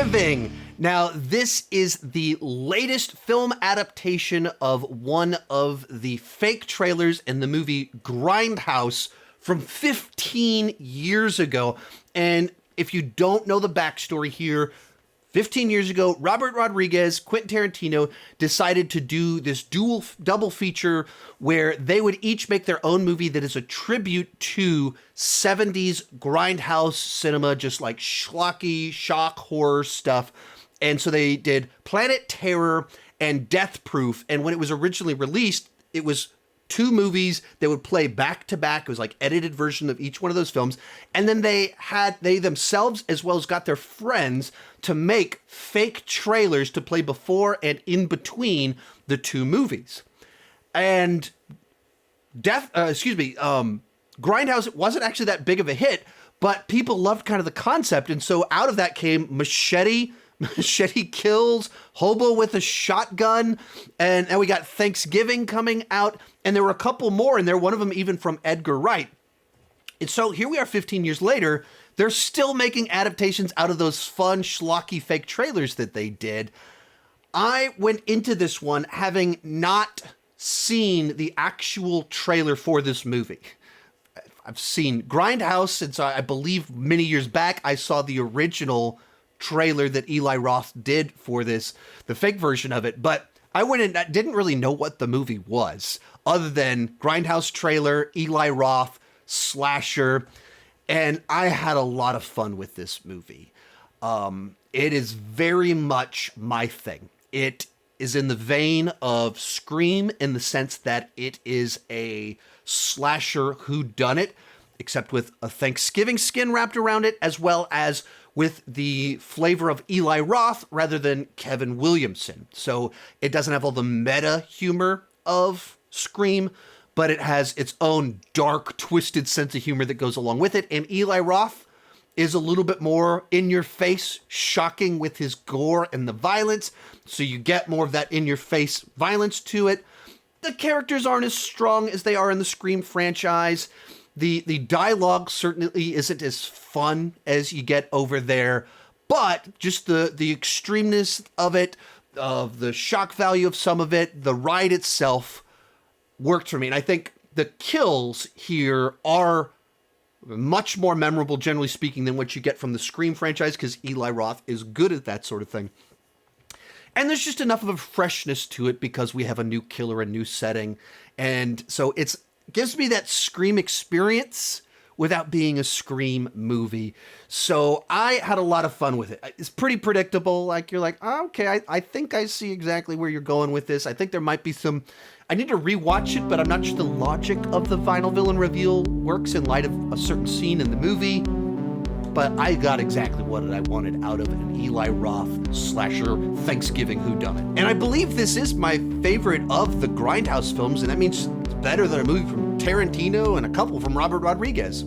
Thanksgiving. Now, this is the latest film adaptation of one of the fake trailers in the movie Grindhouse from 15 years ago. And if you don't know the backstory here, 15 years ago, Robert Rodriguez, Quentin Tarantino decided to do this double feature where they would each make their own movie that is a tribute to 70s grindhouse cinema, just like schlocky, shock horror stuff. And so they did Planet Terror and Death Proof. And when it was originally released, it was two movies that would play back to back. It was like edited version of each one of those films. And then they themselves, as well as got their friends, to make fake trailers to play before and in between the two movies. And Grindhouse wasn't actually that big of a hit, but people loved kind of the concept. And so out of that came Machete Kills, Hobo with a Shotgun, and we got Thanksgiving coming out, and there were a couple more in there, one of them even from Edgar Wright. And so here we are 15 years later, they're still making adaptations out of those fun, schlocky fake trailers that they did. I went into this one having not seen the actual trailer for this movie. I've seen Grindhouse, and so I believe many years back I saw the original trailer that Eli Roth did for this, the fake version of it, but I went in, I didn't really know what the movie was, other than Grindhouse trailer, Eli Roth, slasher, and I had a lot of fun with this movie. It is very much my thing. It is in the vein of Scream in the sense that it is a slasher whodunit, except with a Thanksgiving skin wrapped around it, as well as with the flavor of Eli Roth rather than Kevin Williamson. So it doesn't have all the meta humor of Scream, but it has its own dark, twisted sense of humor that goes along with it. And Eli Roth is a little bit more in-your-face, shocking with his gore and the violence. So you get more of that in-your-face violence to it. The characters aren't as strong as they are in the Scream franchise. The dialogue certainly isn't as fun as you get over there, but just the extremeness of it, of the shock value of some of it, the ride itself worked for me. And I think the kills here are much more memorable, generally speaking, than what you get from the Scream franchise, because Eli Roth is good at that sort of thing. And there's just enough of a freshness to it because we have a new killer, a new setting. And so it gives me that Scream experience without being a Scream movie. So I had a lot of fun with it. It's pretty predictable. Like, you're like, oh, okay, I think I see exactly where you're going with this. I think there might be some... I need to rewatch it, but I'm not sure the logic of the final villain reveal works in light of a certain scene in the movie. But I got exactly what I wanted out of an Eli Roth slasher Thanksgiving whodunit. And I believe this is my favorite of the Grindhouse films, and that means it's better than a movie from Tarantino and a couple from Robert Rodriguez.